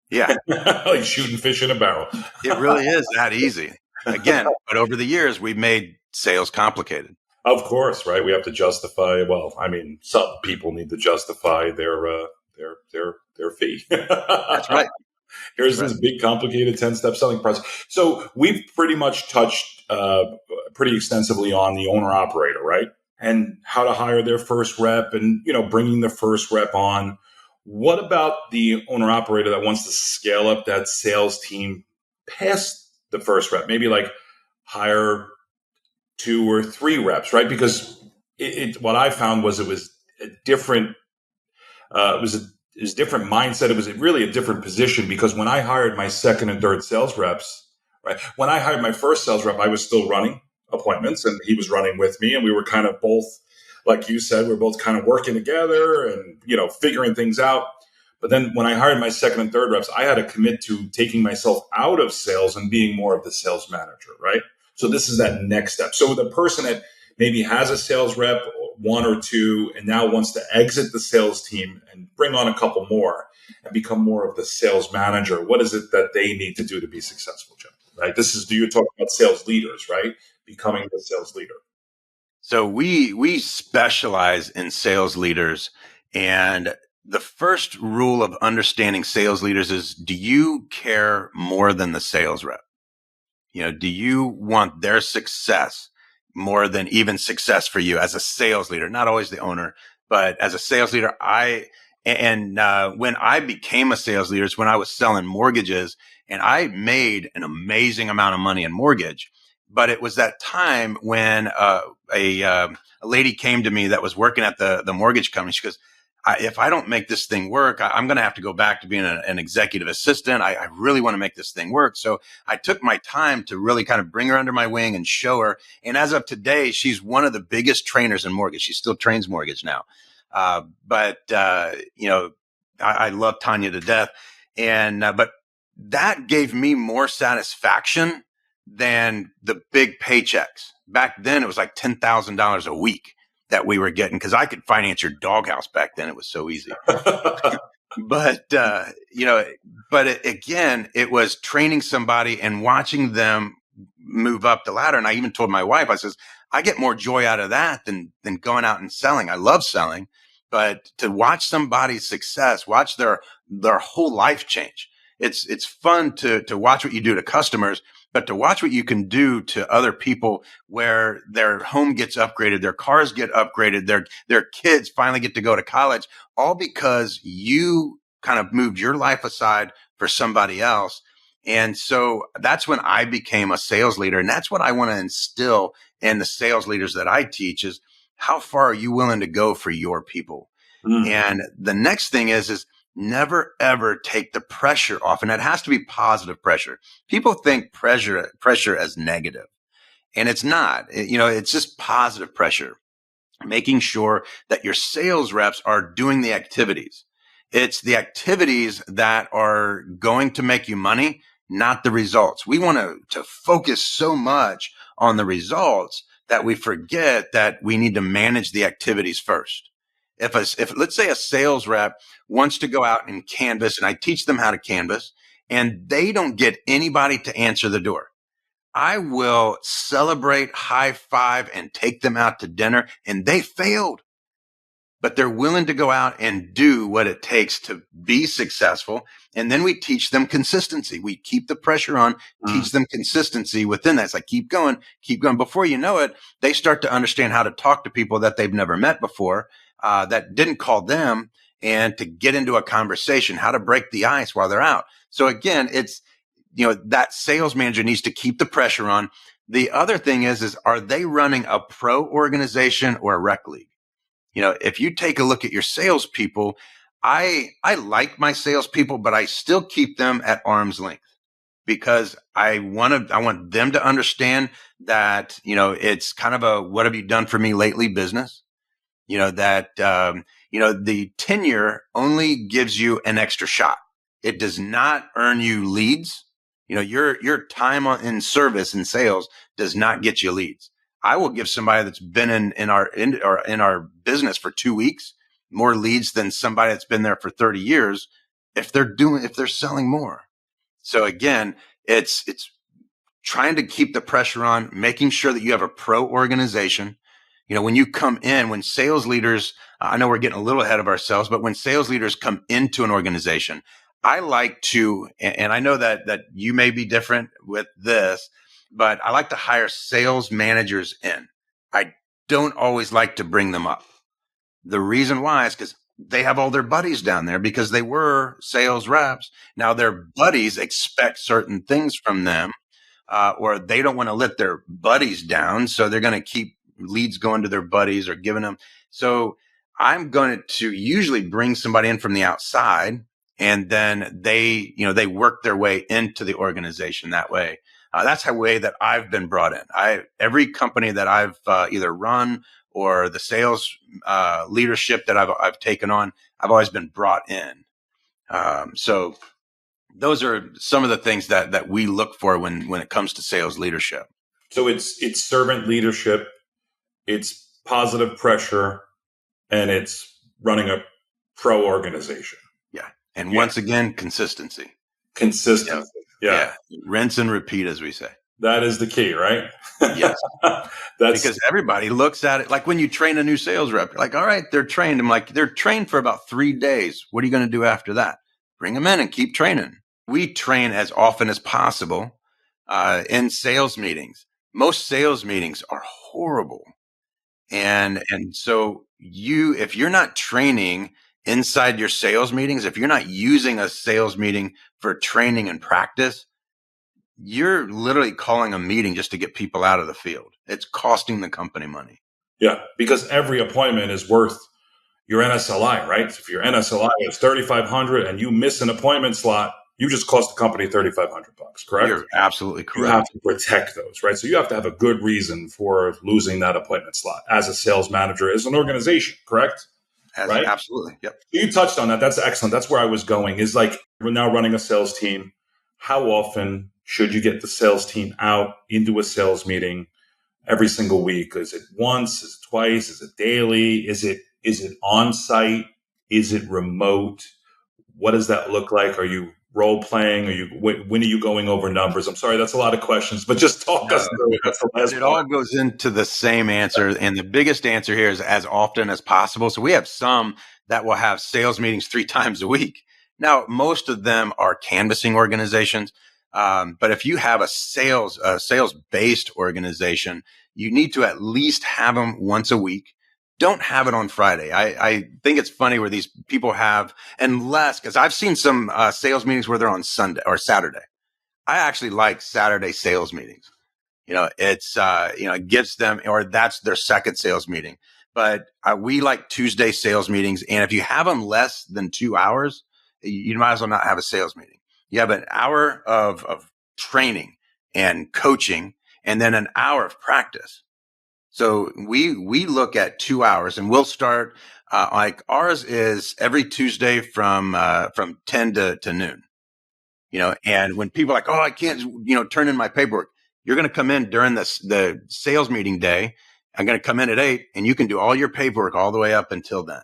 Yeah. Like shooting fish in a barrel. It really is that easy. Again, but over the years, we've made sales complicated. Of course, right? We have to justify. Well, I mean, some people need to justify their fee. That's right. Here's this big, complicated 10-step selling process. So we've pretty much touched pretty extensively on the owner-operator, right? And how to hire their first rep, and bringing the first rep on. What about the owner-operator that wants to scale up that sales team past the first rep? Maybe like hire 2 or 3 reps, right? Because what I found was it was a different. It was a different mindset. It was really a different position, because when I hired my second and third sales reps, right? When I hired my first sales rep, I was still running appointments and he was running with me, and we were kind of both, like you said, we're both kind of working together and, figuring things out. But then when I hired my second and third reps, I had to commit to taking myself out of sales and being more of the sales manager, right? So this is that next step. So the person that maybe has a sales rep, one or two, and now wants to exit the sales team and bring on a couple more and become more of the sales manager, what is it that they need to do to be successful, Jim? Right? This is, do you talk about sales leaders, right? Becoming the sales leader. So we specialize in sales leaders, and the first rule of understanding sales leaders is, do you care more than the sales rep? Do you want their success more than even success for you as a sales leader? Not always the owner, but as a sales leader, when I became a sales leader is when I was selling mortgages, and I made an amazing amount of money in mortgage. But it was that time when a lady came to me that was working at the mortgage company. She goes, if I don't make this thing work, I'm going to have to go back to being an executive assistant. I really want to make this thing work. So I took my time to really kind of bring her under my wing and show her. And as of today, she's one of the biggest trainers in mortgage. She still trains mortgage now. I love Tanya to death. But that gave me more satisfaction than the big paychecks. Back then, it was like $10,000 a week that we were getting, because I could finance your doghouse back then. It was so easy. But again, it was training somebody and watching them move up the ladder. And I even told my wife, I says, I get more joy out of that than going out and selling. I love selling, but to watch somebody's success, watch their whole life change. It's fun to watch what you do to customers, but to watch what you can do to other people, where their home gets upgraded, their cars get upgraded, their kids finally get to go to college, all because you kind of moved your life aside for somebody else. And so that's when I became a sales leader. And that's what I want to instill in the sales leaders that I teach is, how far are you willing to go for your people? And the next thing is never, ever take the pressure off. And it has to be positive pressure. People think pressure as negative, and it's not. It's just positive pressure, making sure that your sales reps are doing the activities. It's the activities that are going to make you money, not the results. We want to focus so much on the results that we forget that we need to manage the activities first. If let's say a sales rep wants to go out and canvas, and I teach them how to canvas, and they don't get anybody to answer the door, I will celebrate, high five, and take them out to dinner, and they failed. But they're willing to go out and do what it takes to be successful. And then we teach them consistency. We keep the pressure on, teach them consistency within that. It's like, keep going. Before you know it, they start to understand how to talk to people that they've never met before, that didn't call them, and to get into a conversation, how to break the ice while they're out. So again, it's, that sales manager needs to keep the pressure on. The other thing is are they running a pro organization or a rec league? If you take a look at your salespeople, I like my salespeople, but I still keep them at arm's length, because I want them to understand that, it's kind of a, what have you done for me lately business? The tenure only gives you an extra shot. It does not earn you leads. Your time in service and sales does not get you leads. I will give somebody that's been in our business for 2 weeks more leads than somebody that's been there for 30 years if they're selling more. So again, it's trying to keep the pressure on, making sure that you have a pro organization. When you come in, when sales leaders, I know we're getting a little ahead of ourselves, but when sales leaders come into an organization, I like to, and I know that you may be different with this, but I like to hire sales managers in. I don't always like to bring them up. The reason why is because they have all their buddies down there, because they were sales reps. Now their buddies expect certain things from them, or they don't want to let their buddies down. So they're going to keep leads going to their buddies or giving them. So I'm going to usually bring somebody in from the outside, and then they work their way into the organization that way. That's the way that I've been brought in. Every company that I've either run or the sales leadership that I've taken on, I've always been brought in. So those are some of the things that we look for when it comes to sales leadership. So it's servant leadership, it's positive pressure, and it's running a pro organization. Yeah. And once again, consistency. Consistency. Yeah. Rinse and repeat, as we say. That is the key, right? Yes. Because everybody looks at it like when you train a new sales rep, you're like, all right, they're trained. I'm like, they're trained for about 3 days. What are you going to do after that? Bring them in and keep training. We train as often as possible in sales meetings. Most sales meetings are horrible. And so if you're not training inside your sales meetings, if you're not using a sales meeting for training and practice, you're literally calling a meeting just to get people out of the field. It's costing the company money. Yeah, because every appointment is worth your NSLI, right? So if your NSLI is $3,500 and you miss an appointment slot, you just cost the company $3,500, correct? You're absolutely correct. You have to protect those, right? So you have to have a good reason for losing that appointment slot as a sales manager, as an organization, correct? Right? Absolutely. Yep. You touched on that. That's excellent. That's where I was going. Is like, we're now running a sales team. How often should you get the sales team out into a sales meeting every single week? Is it once? Is it twice? Is it daily? Is it on site? Is it remote? What does that look like? Are you role playing? When are you going over numbers? I'm sorry, that's a lot of questions, but just talk us through it. That's the last It part. all goes into the same answer. And the biggest answer here is as often as possible. So we have some that will have sales meetings 3 times a week. Now, most of them are canvassing organizations. But if you have a sales-based organization, you need to at least have them once a week. Don't have it on Friday. I think it's funny where these people have, because I've seen some sales meetings where they're on Sunday or Saturday. I actually like Saturday sales meetings. It gives them, or that's their second sales meeting. But we like Tuesday sales meetings. And if you have them less than 2 hours, you might as well not have a sales meeting. You have an hour of training and coaching, and then an hour of practice. So we look at 2 hours, and we'll start like ours is every Tuesday from 10 to noon. And when people are like, oh, I can't, turn in my paperwork, you're going to come in during the sales meeting day. I'm going to come in at 8, and you can do all your paperwork all the way up until then.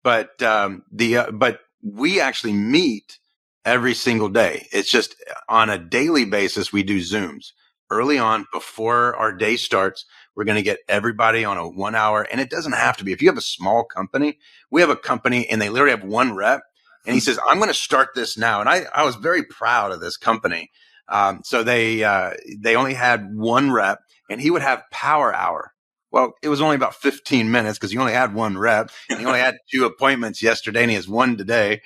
But we actually meet every single day. It's just on a daily basis, we do Zooms. Early on, before our day starts, we're going to get everybody on a 1 hour. And it doesn't have to be. If you have a small company, we have a company and they literally have one rep. And he says, I'm going to start this now. And I was very proud of this company. So they only had one rep, and he would have power hour. Well, it was only about 15 minutes because he only had one rep, and he only had 2 appointments yesterday, and he has 1 today.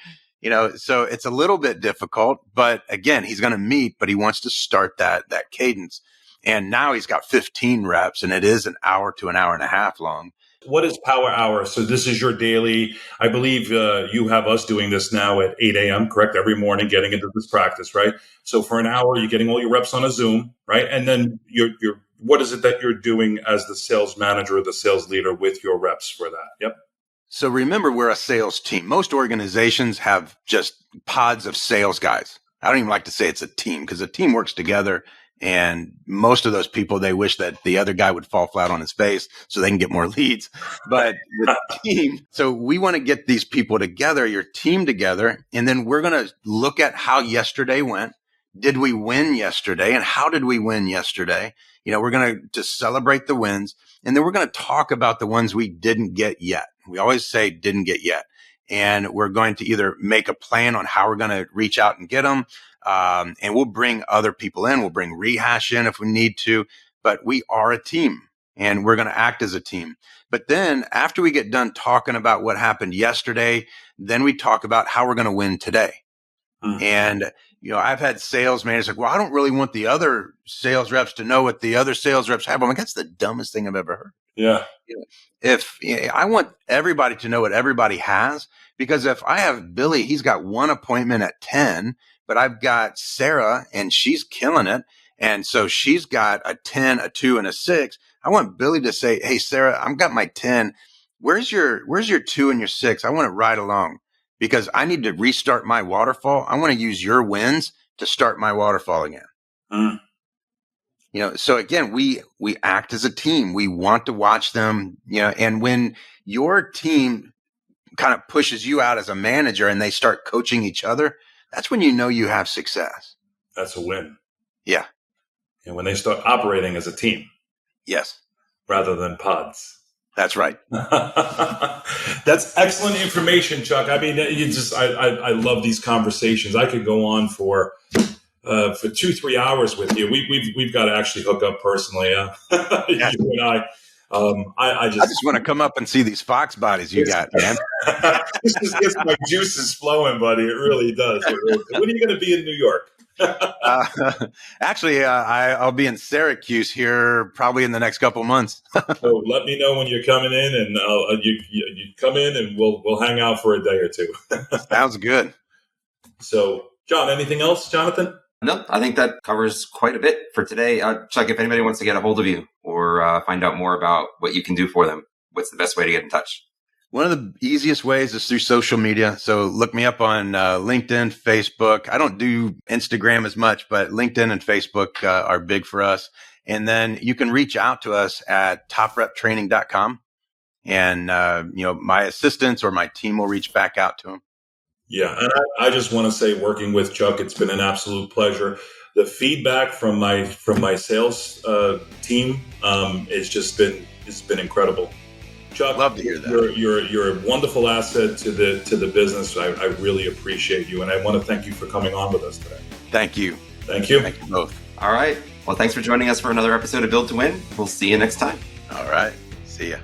So it's a little bit difficult, but again, he's going to meet, but he wants to start that cadence. And now he's got 15 reps, and it is an hour to an hour and a half long. What is power hour? So this is your daily, I believe you have us doing this now at 8 a.m., correct? Every morning getting into this practice, right? So for an hour, you're getting all your reps on a Zoom, right? And then what is it that you're doing as the sales manager or the sales leader with your reps for that? Yep. So remember, we're a sales team. Most organizations have just pods of sales guys. I don't even like to say it's a team because a team works together. And most of those people, they wish that the other guy would fall flat on his face so they can get more leads. But the team, so we want to get these people together, your team together, and then we're going to look at how yesterday went. Did we win yesterday? And how did we win yesterday? We're going to celebrate the wins. And then we're going to talk about the ones we didn't get yet. We always say didn't get yet. And we're going to either make a plan on how we're going to reach out and get them. And we'll bring other people in. We'll bring Rehash in if we need to. But we are a team, and we're going to act as a team. But then after we get done talking about what happened yesterday, then we talk about how we're going to win today. Mm-hmm. And I've had sales managers like, well, I don't really want the other sales reps to know what the other sales reps have. I'm like, that's the dumbest thing I've ever heard. Yeah. If I want everybody to know what everybody has, because if I have Billy, he's got 1 appointment at 10, but I've got Sarah and she's killing it. And so she's got a 10, a 2, and a 6. I want Billy to say, hey, Sarah, I've got my 10. Where's your 2 and your 6? I want to ride along. because I need to restart my waterfall. I want to use your wins to start my waterfall again. Mm. So again, we act as a team. We want to watch them, and when your team kind of pushes you out as a manager and they start coaching each other, that's when you have success. That's a win. Yeah. And when they start operating as a team. Yes. Rather than pods. That's right. That's excellent information, Chuck. I mean, I love these conversations. I could go on for 2-3 hours with you. We've got to actually hook up personally. Yeah. You and I. I just want to come up and see these fox bodies you got, man. This just gets my juices flowing, buddy. It really does. When are you going to be in New York? Actually, I'll be in Syracuse here probably in the next couple months. So let me know when you're coming in, and you come in, and we'll hang out for a day or two. Sounds good. So, John, anything else, Jonathan? No, I think that covers quite a bit for today. Chuck, if anybody wants to get a hold of you or find out more about what you can do for them, what's the best way to get in touch? One of the easiest ways is through social media. So look me up on LinkedIn, Facebook. I don't do Instagram as much, but LinkedIn and Facebook are big for us. And then you can reach out to us at topreptraining.com. And, my assistants or my team will reach back out to them. Yeah, and I just want to say, working with Chuck, it's been an absolute pleasure. The feedback from my sales team it's been incredible. Chuck, love to hear that. You're a wonderful asset to the business. I really appreciate you, and I want to thank you for coming on with us today. Thank you. Thank you. Thank you both. All right. Well, thanks for joining us for another episode of Build to Win. We'll see you next time. All right. See ya.